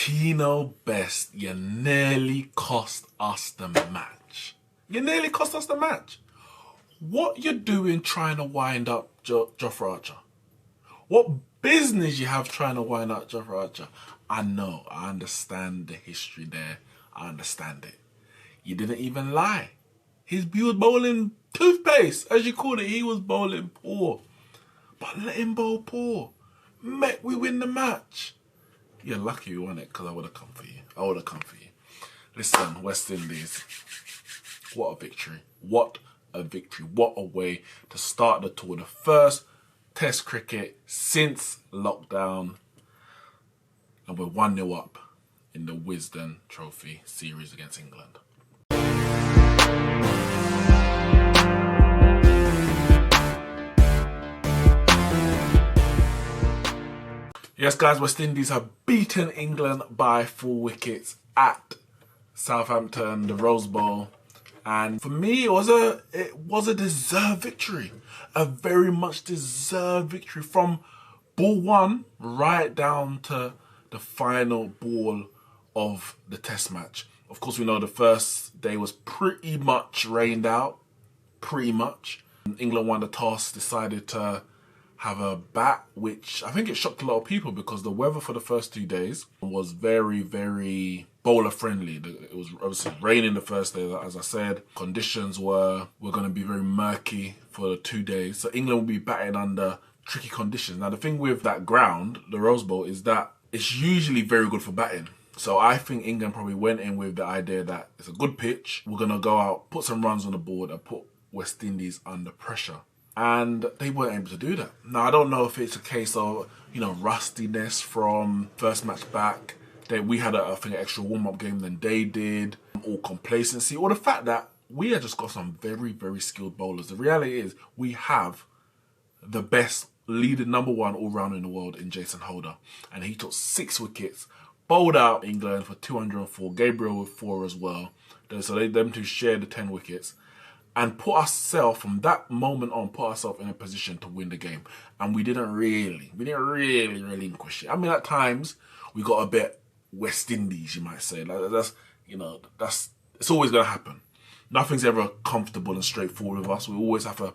TINO Best, you nearly cost us the match. You nearly cost us the match. What you doing trying to wind up Jofra Archer? What business you have trying to wind up Jofra Archer? I know, I understand the history there. I understand it. You didn't even lie. He was bowling toothpaste, as you called it. He was bowling poor. But let him bowl poor. Mate, we win the match. You're lucky you won it, because I would have come for you. I would have come for you. Listen, West Indies, what a victory. What a victory. What a way to start the tour. The first Test cricket since lockdown. And we're 1-0 up in the Wisden Trophy series against England. Yes, guys, West Indies have beaten England by 4 wickets at Southampton, the Rose Bowl. And for me, it was a deserved victory. A very much deserved victory from ball 1 right down to the final ball of the Test match. Of course, we know the first day was pretty much rained out. Pretty much. England won the toss, decided to have a bat, which I think it shocked a lot of people because the weather for the first 2 days was very, very bowler friendly. It was obviously raining the first day, as I said. Conditions were going to be very murky for the 2 days. So England will be batting under tricky conditions. Now, the thing with that ground, the Rose Bowl, is that it's usually very good for batting. So I think England probably went in with the idea that it's a good pitch. We're going to go out, put some runs on the board and put West Indies under pressure. And they weren't able to do that. Now, I don't know if it's a case of, rustiness from first match back. We had, I think, an extra warm-up game than they did, or complacency, or the fact that we had just got some very, very skilled bowlers. The reality is we have the best leading #1 all-rounder in the world in Jason Holder. And he took 6 wickets, bowled out England for 204, Gabriel with 4 as well. So them two shared the 10 wickets. And put ourselves, from that moment on, put ourselves in a position to win the game. And we didn't really relinquish it. I mean, at times, we got a bit West Indies, you might say. It's always going to happen. Nothing's ever comfortable and straightforward with us. We always have to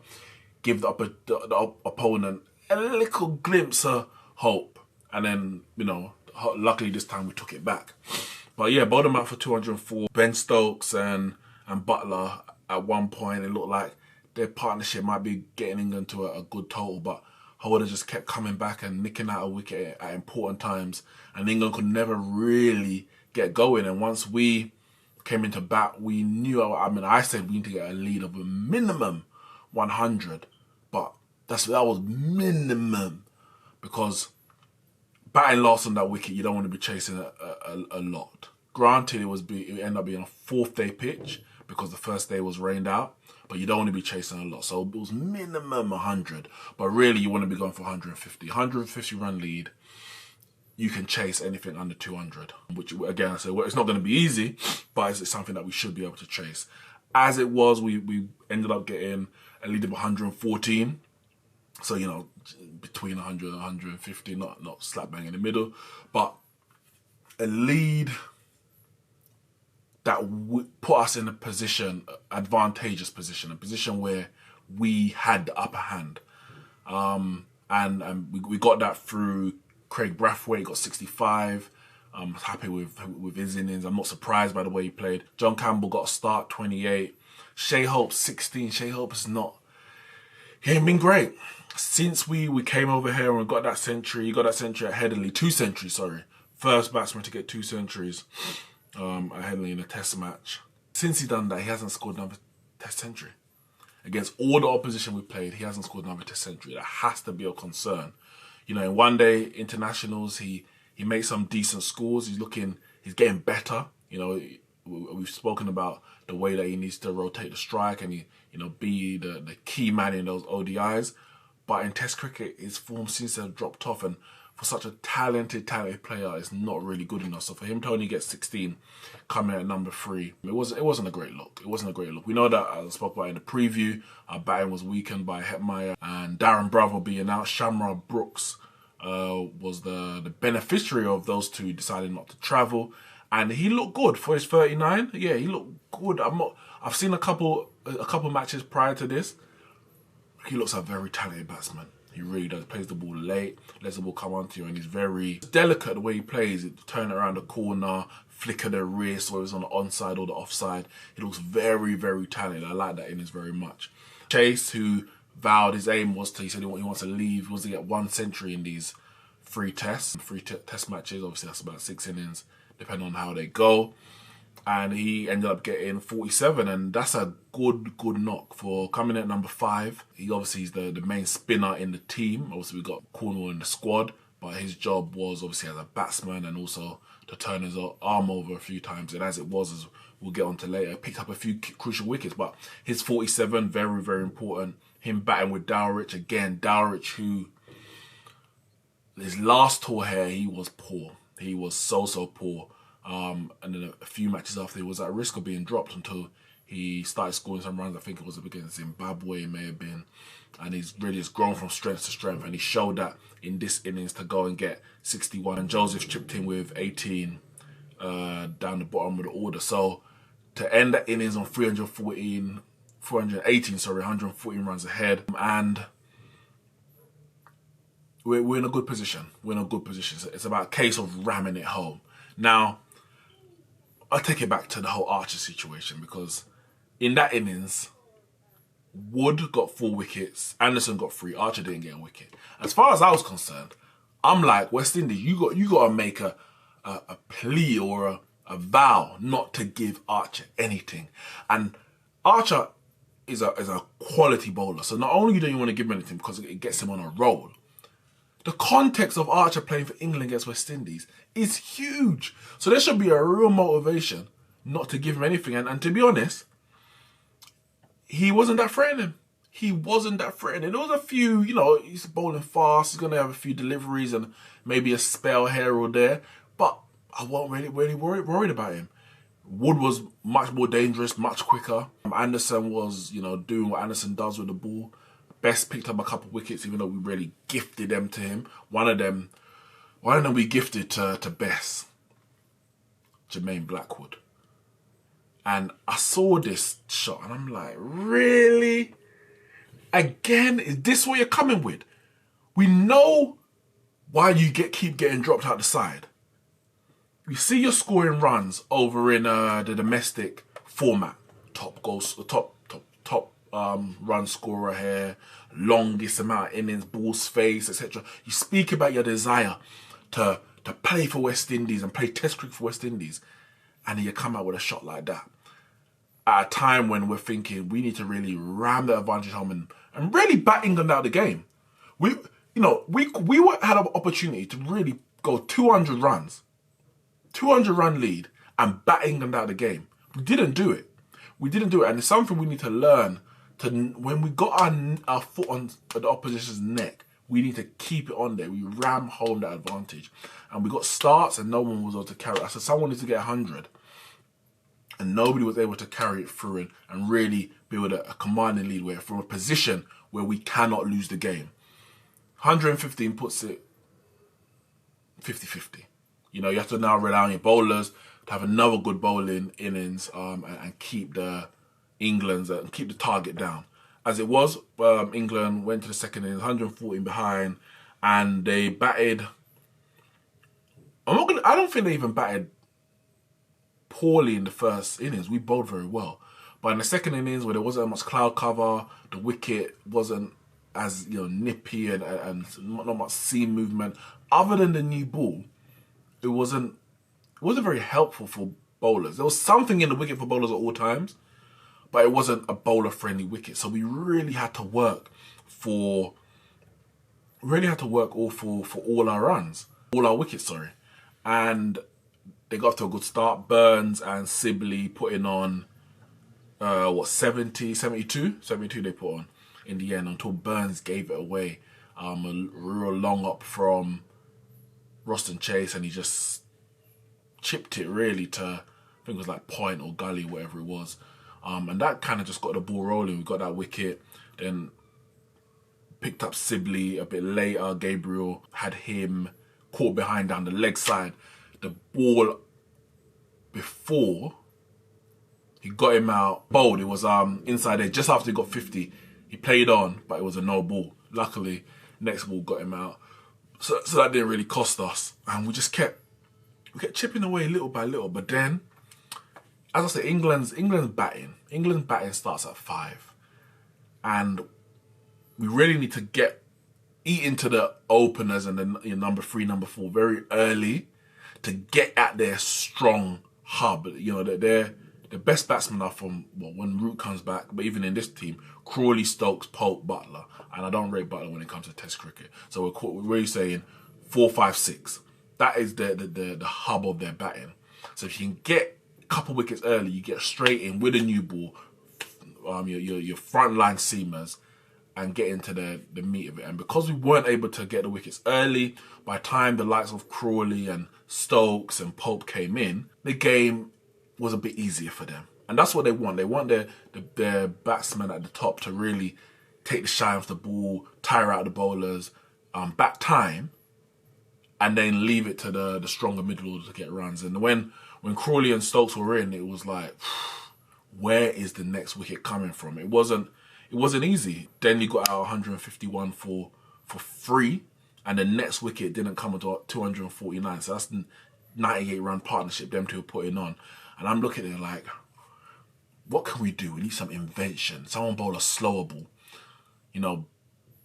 give the opponent a little glimpse of hope. And then, luckily this time we took it back. But yeah, bowled them out for 204. Ben Stokes and Butler, at one point, it looked like their partnership might be getting England to a good total, but Holder just kept coming back and nicking out a wicket at important times, and England could never really get going. And once we came into bat, we knew, I said we need to get a lead of a minimum 100, but that was minimum, because batting last on that wicket, you don't want to be chasing a lot. Granted, it ended up being a 4th day pitch, because the first day was rained out, but you don't want to be chasing a lot. So it was minimum 100, but really you want to be going for 150. 150 run lead, you can chase anything under 200, which again, I say, well, it's not going to be easy, but it's something that we should be able to chase. As it was, we ended up getting a lead of 114. So, between 100 and 150, not slap bang in the middle, but a lead that would put us in a advantageous position, a position where we had the upper hand. And we got that through Craig Brathwaite, got 65. I'm happy with his innings. I'm not surprised by the way he played. John Campbell got a start, 28. Shea Hope, 16. Shea Hope he ain't been great. Since we came over here and we got that century, he got that century at Headingley, 2 centuries, sorry. First batsman to get 2 centuries. At Headingley in a Test match. Since he done that, he hasn't scored another Test century. Against all the opposition we played, he hasn't scored another Test century. That has to be a concern. In one-day internationals, he makes some decent scores. He's getting better. We've spoken about the way that he needs to rotate the strike and be the key man in those ODIs. But in Test cricket, his form seems to have dropped off, and for such a talented player, it's not really good enough. So for him to only get 16, coming at number 3, it wasn't a great look. It wasn't a great look. We know that, as I spoke about in the preview, our batting was weakened by Hetmeyer and Darren Bravo being out. Shamra Brooks was the beneficiary of those two deciding not to travel, and he looked good for his 39. Yeah, he looked good. I've seen a couple matches prior to this. He looks a very talented batsman. He really does. Plays the ball late, lets the ball come onto you, and he's very delicate the way he plays. Turn it around the corner, flicker the wrist, whether it's on the onside or the offside. He looks very, very talented. I like that innings very much. Chase, who vowed his aim was to, he said he wants to leave, he wants to get 1 century in these 3 test matches. Obviously, that's about 6 innings, depending on how they go. And he ended up getting 47, and that's a good knock for coming at number 5. He obviously is the main spinner in the team. Obviously, we got Cornwall in the squad, but his job was obviously as a batsman and also to turn his arm over a few times. And as it was, as we'll get on to later, picked up a few crucial wickets. But his 47, very, very important. Him batting with Dowrich again. Dowrich, who his last tour here, he was poor. He was so poor. And then a few matches after, he was at risk of being dropped until he started scoring some runs. I think it was against Zimbabwe, it may have been. And he's really just grown from strength to strength. And he showed that in this innings to go and get 61. And Joseph chipped in with 18 down the bottom of the order. So to end that innings on 114 runs ahead. And we're in a good position. We're in a good position. It's about a case of ramming it home. Now, I'll take it back to the whole Archer situation, because in that innings, Wood got 4 wickets, Anderson got 3, Archer didn't get a wicket. As far as I was concerned, I'm like, West Indies, you got to make a plea or a vow not to give Archer anything. And Archer is a quality bowler, so not only do you want to give him anything because it gets him on a roll, the context of Archer playing for England against West Indies is huge. So there should be a real motivation not to give him anything. And to be honest, he wasn't that threatening. He wasn't that threatening. There was a few, he's bowling fast. He's going to have a few deliveries and maybe a spell here or there. But I wasn't really worried about him. Wood was much more dangerous, much quicker. Anderson was, doing what Anderson does with the ball. Best picked up a couple of wickets, even though we really gifted them to him. One of them we gifted to Best, Jermaine Blackwood. And I saw this shot and I'm like, really? Again? Is this what you're coming with? We know why you keep getting dropped out the side. We see you're scoring runs over in the domestic format. Top run scorer here, longest amount of innings, balls faced, etc. You speak about your desire to play for West Indies and play Test cricket for West Indies, and then you come out with a shot like that at a time when we're thinking we need to really ram the advantage home and really bat England out of the game. We had an opportunity to really go 200 runs, 200 run lead, and bat England out of the game. We didn't do it. And it's something we need to learn. When we got our foot on the opposition's neck, we need to keep it on there. We ram home that advantage. And we got starts and no one was able to carry it. I said someone needs to get 100. And nobody was able to carry it through and really build a commanding lead where from a position where we cannot lose the game. 115 puts it 50-50. You have to now rely on your bowlers to have another good bowling innings and keep the England's and keep the target down. As it was, England went to the second innings, 114 behind, and they batted. I don't think they even batted poorly in the first innings. We bowled very well, but in the second innings, where there wasn't much cloud cover, the wicket wasn't as nippy and not much seam movement. Other than the new ball, it wasn't very helpful for bowlers. There was something in the wicket for bowlers at all times, but it wasn't a bowler-friendly wicket. So we really had to work for all our runs, all our wickets, sorry. And they got to a good start. Burns and Sibley putting on, 72 they put on in the end until Burns gave it away. A real long up from Roston Chase, and he just chipped it really to, I think it was like point or gully, whatever it was. And that kind of just got the ball rolling. We got that wicket. Then picked up Sibley a bit later. Gabriel had him caught behind down the leg side. The ball before he got him out, bowled, it was inside there just after he got 50. He played on, but it was a no ball. Luckily, next ball got him out. So that didn't really cost us. And we kept chipping away little by little. But then, as I said, England's batting starts at 5. And we really need to eat into the openers and the number 3, number 4 very early to get at their strong hub. They're the best batsmen are from, well, when Root comes back, but even in this team, Crawley, Stokes, Pope, Butler. And I don't rate Butler when it comes to Test cricket. So we're really saying 4, 5, 6. That is the hub of their batting. So if you can get a couple wickets early, you get straight in with a new ball, your front line seamers, and get into the meat of it. And because we weren't able to get the wickets early, by the time the likes of Crawley and Stokes and Pope came in, the game was a bit easier for them. And that's what they want. They want their batsmen at the top to really take the shine off the ball, tire out the bowlers, back time, and then leave it to the stronger middle order to get runs. And when Crawley and Stokes were in, it was like, where is the next wicket coming from? It wasn't easy. Then you got out 151 for free, and the next wicket didn't come until 249. So that's the 98 run partnership them two are putting on. And I'm looking at it like, what can we do? We need some invention. Someone bowl a slower ball.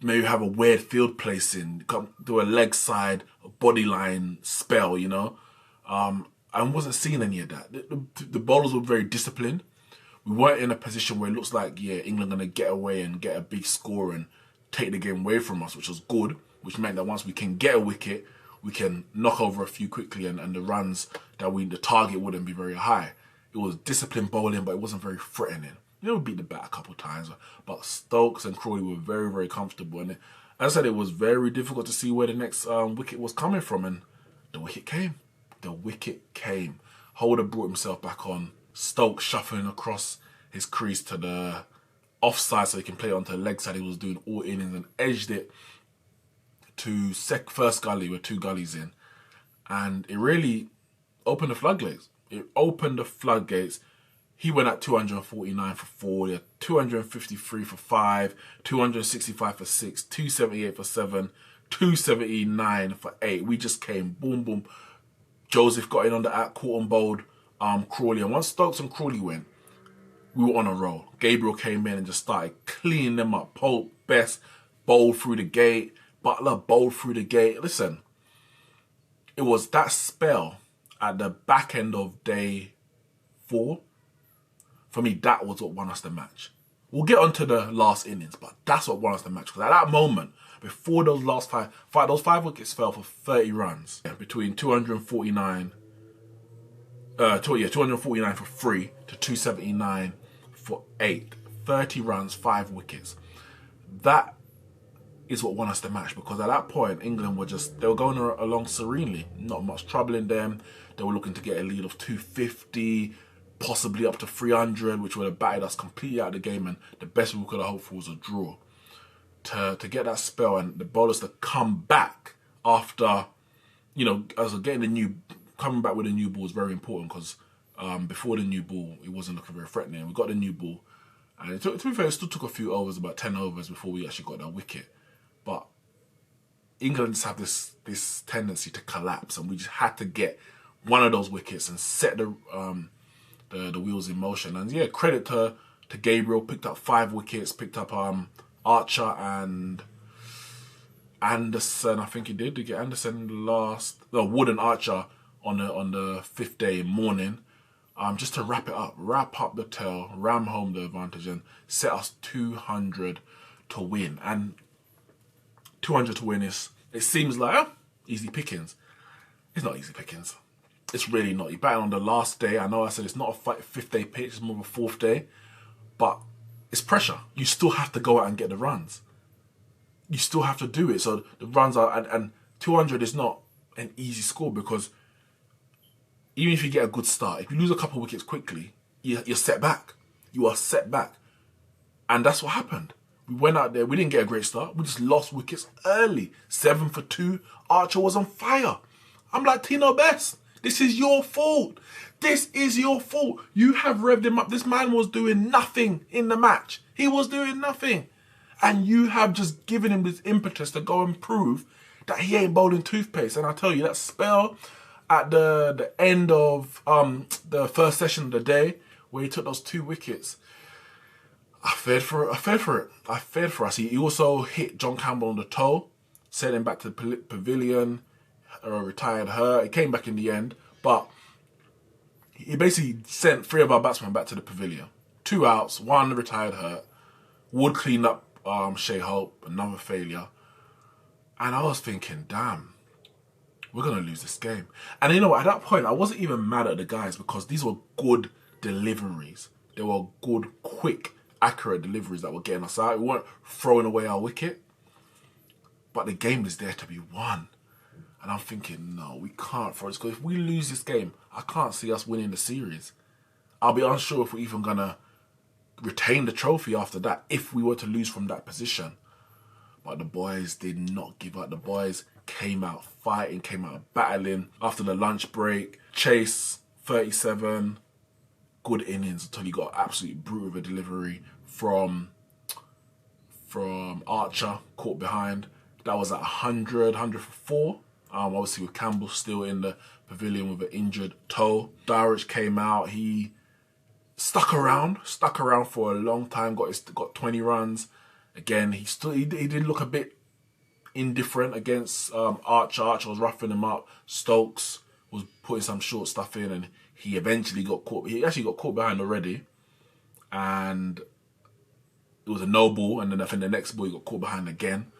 Maybe have a weird field placing, do a leg side, a body line spell, I wasn't seeing any of that. The bowlers were very disciplined. We weren't in a position where it looks like, England going to get away and get a big score and take the game away from us, which was good, which meant that once we can get a wicket, we can knock over a few quickly and the runs the target wouldn't be very high. It was disciplined bowling, but it wasn't very threatening. We beat the bat a couple of times, but Stokes and Crawley were very, very comfortable. And as I said, it was very difficult to see where the next wicket was coming from, and the wicket came. The wicket came. Holder brought himself back on. Stokes shuffling across his crease to the offside so he can play it onto the leg side. He was doing all innings and edged it to first gully with 2 gullies in. And it really opened the floodgates. He went at 249 for 4, 253 for 5, 265 for 6, 278 for 7, 279 for 8. We just came boom, boom. Joseph got in on the caught and bowled Crawley. And once Stokes and Crawley went, we were on a roll. Gabriel came in and just started cleaning them up. Pope, Best, bowled through the gate. Butler bowled through the gate. Listen, it was that spell at the back end of day 4. For me, that was what won us the match. We'll get onto the last innings, but that's what won us the match. Because at that moment, before those last those 5 wickets fell for 30 runs. Between 249 for 3 to 279 for 8. 30 runs, 5 wickets. That is what won us the match, because at that point, England they were going along serenely. Not much trouble in them. They were looking to get a lead of 250, possibly up to 300, which would have batted us completely out of the game, and the best we could have hoped for was a draw. To get that spell and the bowlers to come back after, coming back with a new ball is very important, because before the new ball, it wasn't looking very threatening. We got the new ball, and to be fair, it still took a few overs, about 10 overs before we actually got that wicket. But England just have this tendency to collapse, and we just had to get one of those wickets and set the wheels in motion. And credit to Gabriel, picked up 5 wickets, picked up Archer and Anderson. I think he did. Did get Anderson Wood and Archer on the 5th day morning. Just to wrap up the tail, ram home the advantage, and set us 200 to win. And 200 to win it seems like easy pickings. It's not easy pickings. It's really not. You're batting on the last day. I know I said it's not a 5th day pitch, it's more of a 4th day. But it's pressure. You still have to go out and get the runs. You still have to do it. So the runs are, and 200 is not an easy score, because even if you get a good start, if you lose a couple of wickets quickly, you're set back. You are set back. And that's what happened. We went out there, we didn't get a great start. We just lost wickets early. 7 for 2. Archer was on fire. I'm like, TOOTHPASTE, this is your fault. This is your fault. You have revved him up. This man was doing nothing in the match. He was doing nothing. And you have just given him this impetus to go and prove that he ain't bowling toothpaste. And I tell you, that spell at the end of the first session of the day, where he took those 2 wickets, I feared for us. He also hit John Campbell on the toe, sent him back to the pavilion, retired her. He came back in the end, but he basically sent 3 of our batsmen back to the pavilion. 2 outs, 1 retired hurt. Wood cleaned up Shea Hope, another failure. And I was thinking, damn, we're going to lose this game. And you know what, at that point, I wasn't even mad at the guys because these were good deliveries. They were good, quick, accurate deliveries that were getting us out. We weren't throwing away our wicket. But the game is there to be won. And I'm thinking, no, we can't throw this. Because if we lose this game, I can't see us winning the series. I'll be unsure if we're even going to retain the trophy after that if we were to lose from that position. But the boys did not give up. The boys came out fighting, came out battling. After the lunch break, Chase, 37, good innings until he got absolutely brutal of a delivery from Archer, caught behind. That was at 100 for 4. Obviously with Campbell still in the pavilion with an injured toe. Darrich came out. He stuck around for a long time. Got 20 runs. Again, he did look a bit indifferent against Archer. Archer was roughing him up. Stokes was putting some short stuff in, and he eventually got caught. He actually got caught behind already, and it was a no ball. And then I think the next ball he got caught behind again.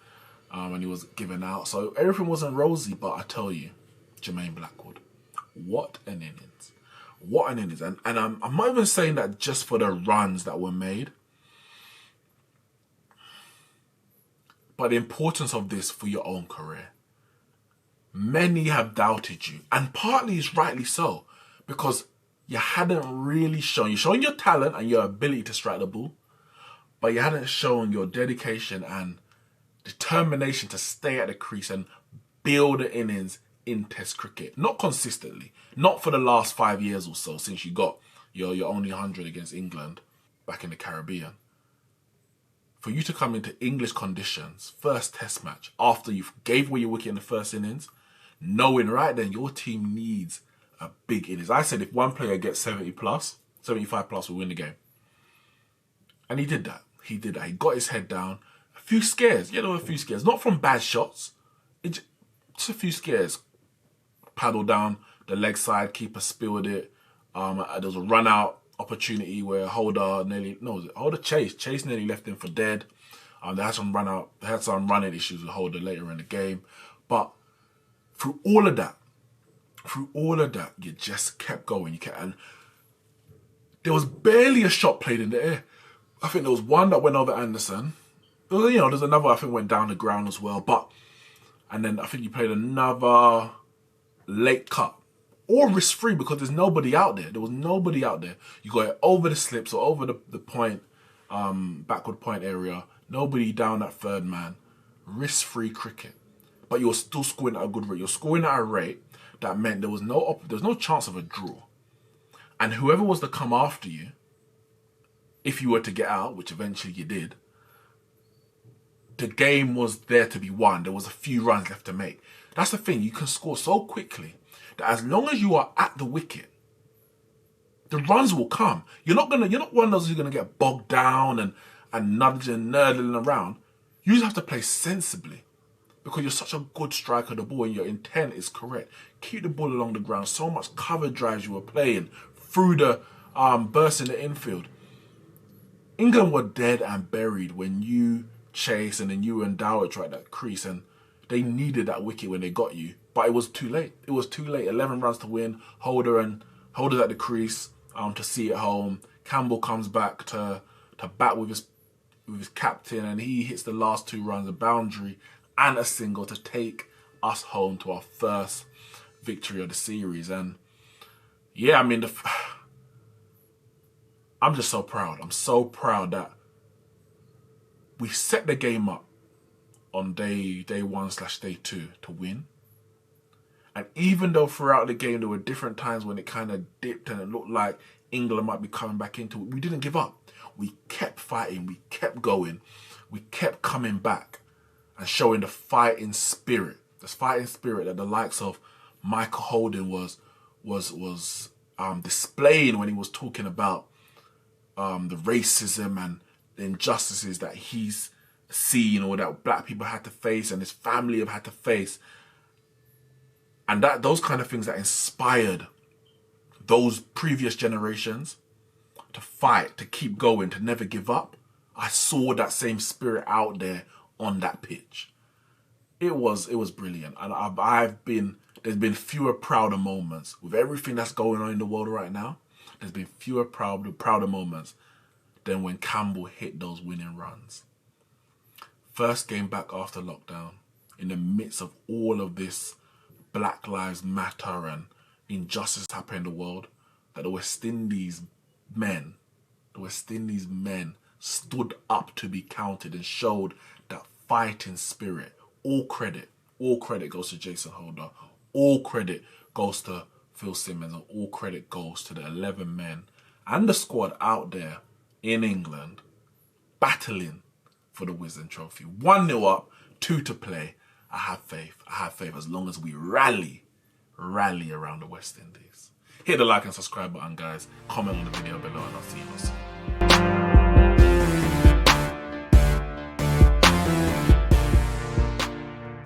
And he was given out. So everything wasn't rosy, but I tell you, Jermaine Blackwood, what an innings. What an innings. And I'm not even saying that just for the runs that were made, but the importance of this for your own career. Many have doubted you, and partly is rightly so, because you hadn't really shown. You're showing your talent and your ability to strike the ball, but you hadn't shown your dedication and determination to stay at the crease and build the innings in Test cricket. Not consistently. Not for the last 5 years or so since you got your only 100 against England back in the Caribbean. For you to come into English conditions, first Test match, after you gave away your wicket in the first innings, knowing right then your team needs a big innings. I said if one player gets 70 plus, 75 plus, we'll win the game. And he did that. He did that. He got his head down. A few scares. Yeah, there were a few scares. Not from bad shots. Just a few scares. Paddle down the leg side. Keeper spilled it. There was a run out opportunity where Holder Chase nearly left him for dead. They had some running issues with Holder later in the game. But through all of that, you just kept going. And there was barely a shot played in the air. I think there was one that went over Anderson. There's another I think went down the ground as well. And then I think you played another late cut. Or risk-free because there's nobody out there. There was nobody out there. You got it over the slips or over the point, backward point area. Nobody down that third man. Risk-free cricket. But you're still scoring at a good rate. You're scoring at a rate that meant there was no chance of a draw. And whoever was to come after you, if you were to get out, which eventually you did, the game was there to be won. There was a few runs left to make. That's the thing. You can score so quickly that as long as you are at the wicket, the runs will come. You're not one of those who's gonna get bogged down and nudging and nerdling around. You just have to play sensibly because you're such a good striker of the ball and your intent is correct. Keep the ball along the ground. So much cover drives you were playing through the burst in the infield. England were dead and buried when you Chase and then you and Dowett tried that crease, and they needed that wicket when they got you. But it was too late. It was too late. 11 runs to win. Holder's at the crease to see it home. Campbell comes back to bat with his captain, and he hits the last 2 runs, a boundary and a single to take us home to our first victory of the series. And yeah, I mean, I'm just so proud. I'm so proud that we set the game up on day 1/day 2 to win. And even though throughout the game there were different times when it kind of dipped and it looked like England might be coming back into it, we didn't give up. We kept fighting, we kept going, we kept coming back and showing the fighting spirit. This fighting spirit that the likes of Michael Holden was displaying when he was talking about the racism and the injustices that he's seen or that black people had to face and his family have had to face. And those kind of things that inspired those previous generations to fight, to keep going, to never give up. I saw that same spirit out there on that pitch. It was brilliant. And there's been fewer prouder moments with everything that's going on in the world right now. There's been fewer prouder moments than when Campbell hit those winning runs. First game back after lockdown, in the midst of all of this Black Lives Matter and injustice happening in the world, that the West Indies men stood up to be counted and showed that fighting spirit. All credit goes to Jason Holder. All credit goes to Phil Simmons, and all credit goes to the 11 men and the squad out there in England battling for the Wisdom Trophy. 1-0 up, 2 to play. I have faith as long as we rally around the West Indies. Hit the like and subscribe button, guys. Comment on the video below and I'll see you soon.